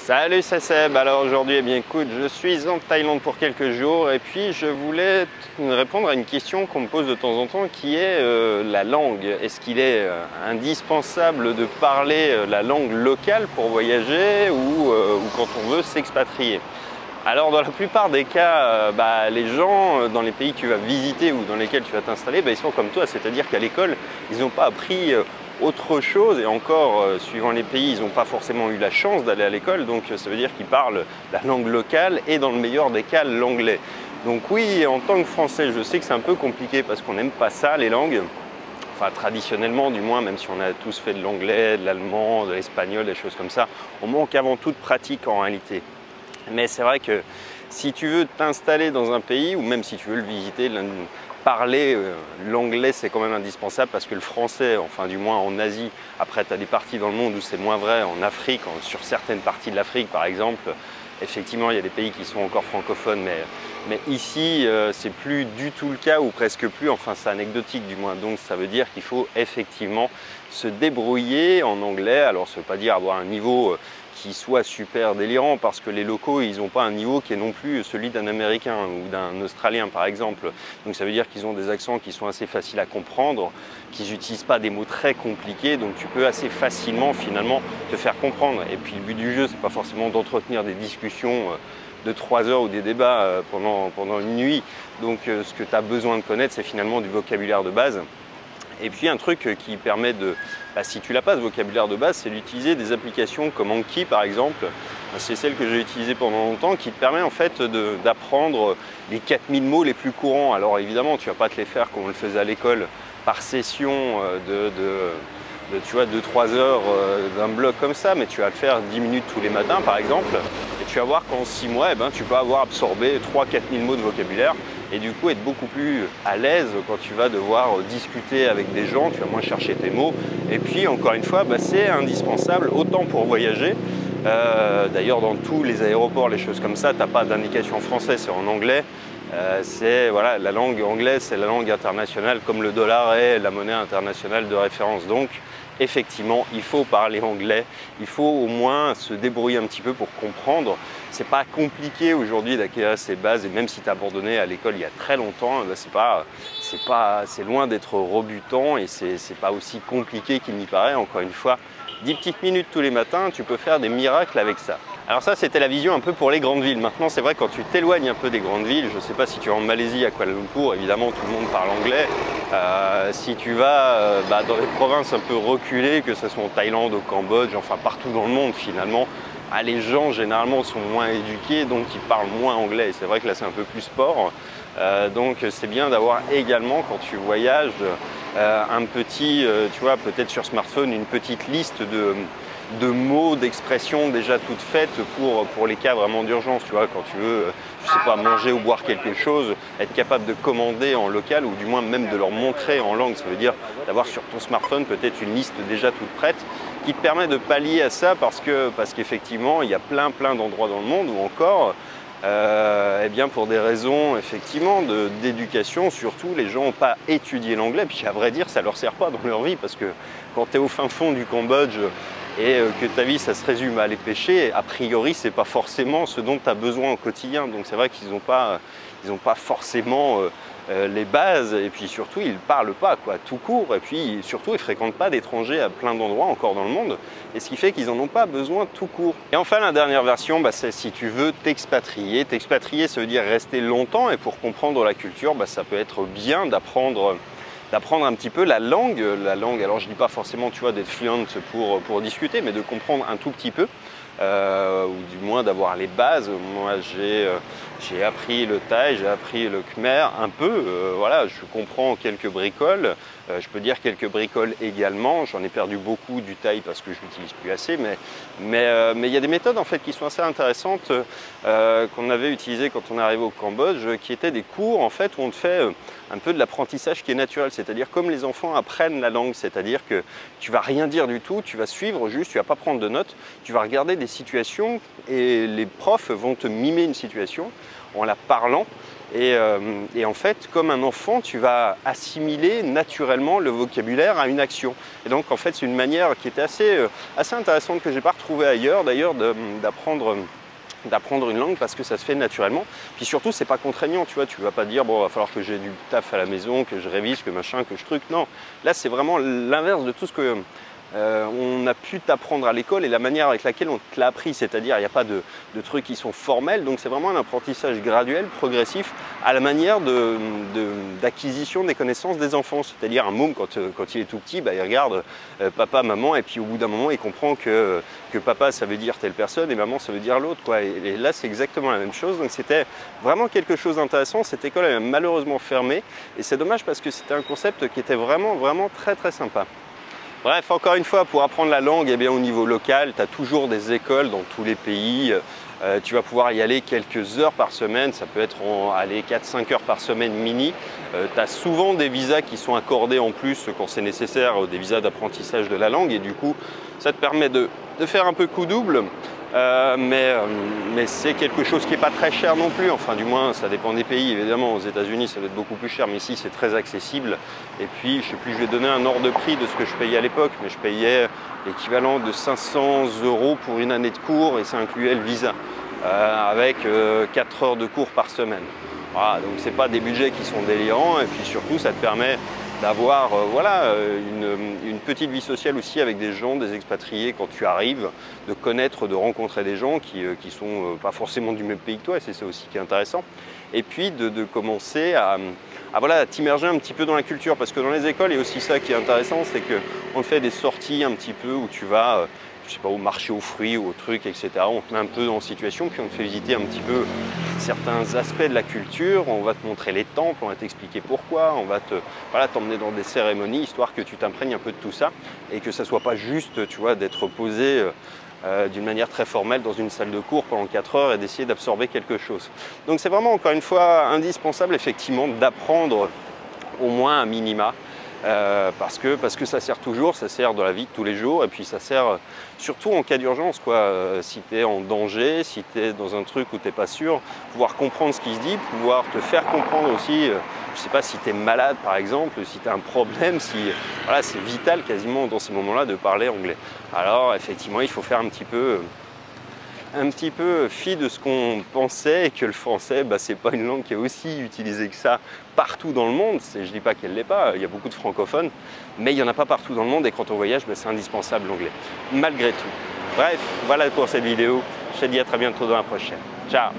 Salut, c'est Seb. Alors aujourd'hui, eh bien écoute, je suis en Thaïlande pour quelques jours et puis je voulais répondre à une question qu'on me pose de temps en temps qui est la langue. Est-ce qu'il est indispensable de parler la langue locale pour voyager ou quand on veut s'expatrier? Alors dans la plupart des cas, les gens dans les pays que tu vas visiter ou dans lesquels tu vas t'installer, ils sont comme toi, c'est-à-dire qu'à l'école, ils n'ont pas appris autre chose et encore, suivant les pays, ils n'ont pas forcément eu la chance d'aller à l'école, donc ça veut dire qu'ils parlent la langue locale et dans le meilleur des cas, l'anglais. Donc oui, en tant que Français, je sais que c'est un peu compliqué parce qu'on n'aime pas ça, les langues. Enfin, traditionnellement du moins, même si on a tous fait de l'anglais, de l'allemand, de l'espagnol, des choses comme ça, on manque avant tout de pratique en réalité. Mais c'est vrai que si tu veux t'installer dans un pays ou même si tu veux le visiter, parler l'anglais c'est quand même indispensable parce que le français, enfin du moins en Asie, après tu as des parties dans le monde où c'est moins vrai, en Afrique, sur certaines parties de l'Afrique par exemple, effectivement il y a des pays qui sont encore francophones, mais ici c'est plus du tout le cas ou presque plus, enfin c'est anecdotique du moins, donc ça veut dire qu'il faut effectivement se débrouiller en anglais. Alors ça ne veut pas dire avoir un niveau qui soit super délirant parce que les locaux ils n'ont pas un niveau qui est non plus celui d'un Américain ou d'un Australien par exemple, donc ça veut dire qu'ils ont des accents qui sont assez faciles à comprendre, qu'ils n'utilisent pas des mots très compliqués, donc tu peux assez facilement finalement te faire comprendre. Et puis le but du jeu c'est pas forcément d'entretenir des discussions de 3 heures ou des débats pendant une nuit, donc ce que tu as besoin de connaître c'est finalement du vocabulaire de base. Et puis un truc qui permet de, si tu n'as pas ce vocabulaire de base, c'est d'utiliser des applications comme Anki par exemple. C'est celle que j'ai utilisée pendant longtemps qui te permet en fait d'apprendre les 4000 mots les plus courants. Alors évidemment, tu ne vas pas te les faire comme on le faisait à l'école par session tu vois, 2-3 heures d'un bloc comme ça, mais tu vas le faire 10 minutes tous les matins par exemple. Et tu vas voir qu'en 6 mois, tu peux avoir absorbé 3-4 000 mots de vocabulaire. Et du coup être beaucoup plus à l'aise quand tu vas devoir discuter avec des gens, tu vas moins chercher tes mots. Et puis encore une fois, c'est indispensable autant pour voyager. D'ailleurs dans tous les aéroports, les choses comme ça, tu n'as pas d'indication français, c'est en anglais. Voilà, la langue anglaise, c'est la langue internationale comme le dollar est la monnaie internationale de référence. Donc effectivement, il faut parler anglais, il faut au moins se débrouiller un petit peu pour comprendre. C'est pas compliqué aujourd'hui d'acquérir ces bases et même si tu as abandonné à l'école il y a très longtemps, c'est loin d'être rebutant et c'est pas aussi compliqué qu'il n'y paraît. Encore une fois, 10 petites minutes tous les matins, tu peux faire des miracles avec ça. Alors ça, c'était la vision un peu pour les grandes villes. Maintenant, c'est vrai quand tu t'éloignes un peu des grandes villes, je ne sais pas si tu vas en Malaisie, à Kuala Lumpur, évidemment tout le monde parle anglais. Si tu vas dans les provinces un peu reculées, que ce soit en Thaïlande, au Cambodge, enfin partout dans le monde finalement, les gens généralement sont moins éduqués, donc ils parlent moins anglais. C'est vrai que là c'est un peu plus sport, donc c'est bien d'avoir également quand tu voyages un petit, tu vois, peut-être sur smartphone, une petite liste de mots, d'expressions déjà toutes faites pour les cas vraiment d'urgence. Tu vois, quand tu veux, je sais pas, manger ou boire quelque chose, être capable de commander en local ou du moins même de leur montrer en langue. Ça veut dire d'avoir sur ton smartphone peut-être une liste déjà toute prête qui te permet de pallier à ça parce qu'effectivement, il y a plein d'endroits dans le monde où encore, pour des raisons effectivement d'éducation, surtout les gens n'ont pas étudié l'anglais, puis à vrai dire ça leur sert pas dans leur vie parce que quand tu es au fin fond du Cambodge et que ta vie ça se résume à aller pêcher, a priori c'est pas forcément ce dont tu as besoin au quotidien, donc c'est vrai qu'ils n'ont pas forcément les bases et puis surtout ils ne parlent pas tout court et puis surtout ils ne fréquentent pas d'étrangers à plein d'endroits encore dans le monde et ce qui fait qu'ils n'en ont pas besoin tout court. Et enfin la dernière version, c'est si tu veux t'expatrier. T'expatrier ça veut dire rester longtemps et pour comprendre la culture, ça peut être bien d'apprendre un petit peu la langue. Alors je ne dis pas forcément tu vois d'être fluent pour discuter, mais de comprendre un tout petit peu. Ou du moins d'avoir les bases. Moi j'ai appris le thaï, j'ai appris le khmer un peu, voilà, je comprends quelques bricoles, je peux dire quelques bricoles également, j'en ai perdu beaucoup du thaï parce que je l'utilise plus assez, mais il y a des méthodes en fait qui sont assez intéressantes qu'on avait utilisées quand on est arrivé au Cambodge, qui étaient des cours en fait où on te fait un peu de l'apprentissage qui est naturel, c'est-à-dire comme les enfants apprennent la langue, c'est-à-dire que tu vas rien dire du tout, tu vas suivre juste, tu vas pas prendre de notes, tu vas regarder des situations et les profs vont te mimer une situation en la parlant. Et en fait, comme un enfant, tu vas assimiler naturellement le vocabulaire à une action. Et donc, en fait, c'est une manière qui était assez intéressante que je n'ai pas retrouvée ailleurs, d'ailleurs, d'apprendre une langue parce que ça se fait naturellement. Puis surtout, c'est pas contraignant, tu vois. Tu vas pas dire, bon, il va falloir que j'ai du taf à la maison, que je révise, que machin, que je truc. Non, là, c'est vraiment l'inverse de tout ce que on a pu t'apprendre à l'école et la manière avec laquelle on te l'a appris, c'est-à-dire il n'y a pas de trucs qui sont formels, donc c'est vraiment un apprentissage graduel, progressif, à la manière d'acquisition des connaissances des enfants. C'est-à-dire un môme, quand il est tout petit, bah, il regarde papa, maman, et puis au bout d'un moment, il comprend que papa, ça veut dire telle personne, et maman, ça veut dire l'autre, quoi. Et là, c'est exactement la même chose, donc c'était vraiment quelque chose d'intéressant. Cette école est malheureusement fermée, et c'est dommage parce que c'était un concept qui était vraiment très très sympa. Bref, encore une fois, pour apprendre la langue, eh bien, au niveau local, tu as toujours des écoles dans tous les pays. Tu vas pouvoir y aller quelques heures par semaine, ça peut être 4-5 heures par semaine mini. Tu as souvent des visas qui sont accordés en plus quand c'est nécessaire, des visas d'apprentissage de la langue. Et du coup, ça te permet de faire un peu coup double. Mais c'est quelque chose qui n'est pas très cher non plus, enfin du moins ça dépend des pays, évidemment aux États-Unis ça va être beaucoup plus cher, mais ici c'est très accessible. Et puis je sais plus, je vais donner un ordre de prix de ce que je payais à l'époque, mais je payais l'équivalent de 500 € pour une année de cours et ça incluait le visa, avec 4 heures de cours par semaine. Voilà, donc c'est pas des budgets qui sont délirants et puis surtout ça te permet d'avoir une petite vie sociale aussi avec des gens, des expatriés quand tu arrives, de connaître, de rencontrer des gens qui sont pas forcément du même pays que toi, et c'est ça aussi qui est intéressant. Et puis de commencer à t'immerger un petit peu dans la culture, parce que dans les écoles, il y a aussi ça qui est intéressant, c'est qu'on fait des sorties un petit peu où tu vas, je sais pas, au marché aux fruits ou au truc, etc. On te met un peu en situation, puis on te fait visiter un petit peu certains aspects de la culture, on va te montrer les temples, on va t'expliquer pourquoi, on va t'emmener dans des cérémonies, histoire que tu t'imprègnes un peu de tout ça, et que ça ne soit pas juste, tu vois, d'être posé d'une manière très formelle dans une salle de cours pendant 4 heures et d'essayer d'absorber quelque chose. Donc c'est vraiment, encore une fois, indispensable, effectivement, d'apprendre au moins un minima, parce que ça sert toujours, ça sert dans la vie de tous les jours, et puis ça sert surtout en cas d'urgence, quoi. Si tu es en danger, si tu es dans un truc où tu n'es pas sûr, pouvoir comprendre ce qui se dit, pouvoir te faire comprendre aussi, je ne sais pas, si tu es malade par exemple, si tu as un problème, voilà, c'est vital quasiment dans ces moments-là de parler anglais. Alors effectivement, il faut faire un petit peu fi de ce qu'on pensait, et que le français, c'est pas une langue qui est aussi utilisée que ça partout dans le monde. Je dis pas qu'elle l'est pas, il y a beaucoup de francophones, mais il y en a pas partout dans le monde, et quand on voyage, c'est indispensable l'anglais, malgré tout. Bref, voilà pour cette vidéo, je te dis à très bientôt dans la prochaine. Ciao!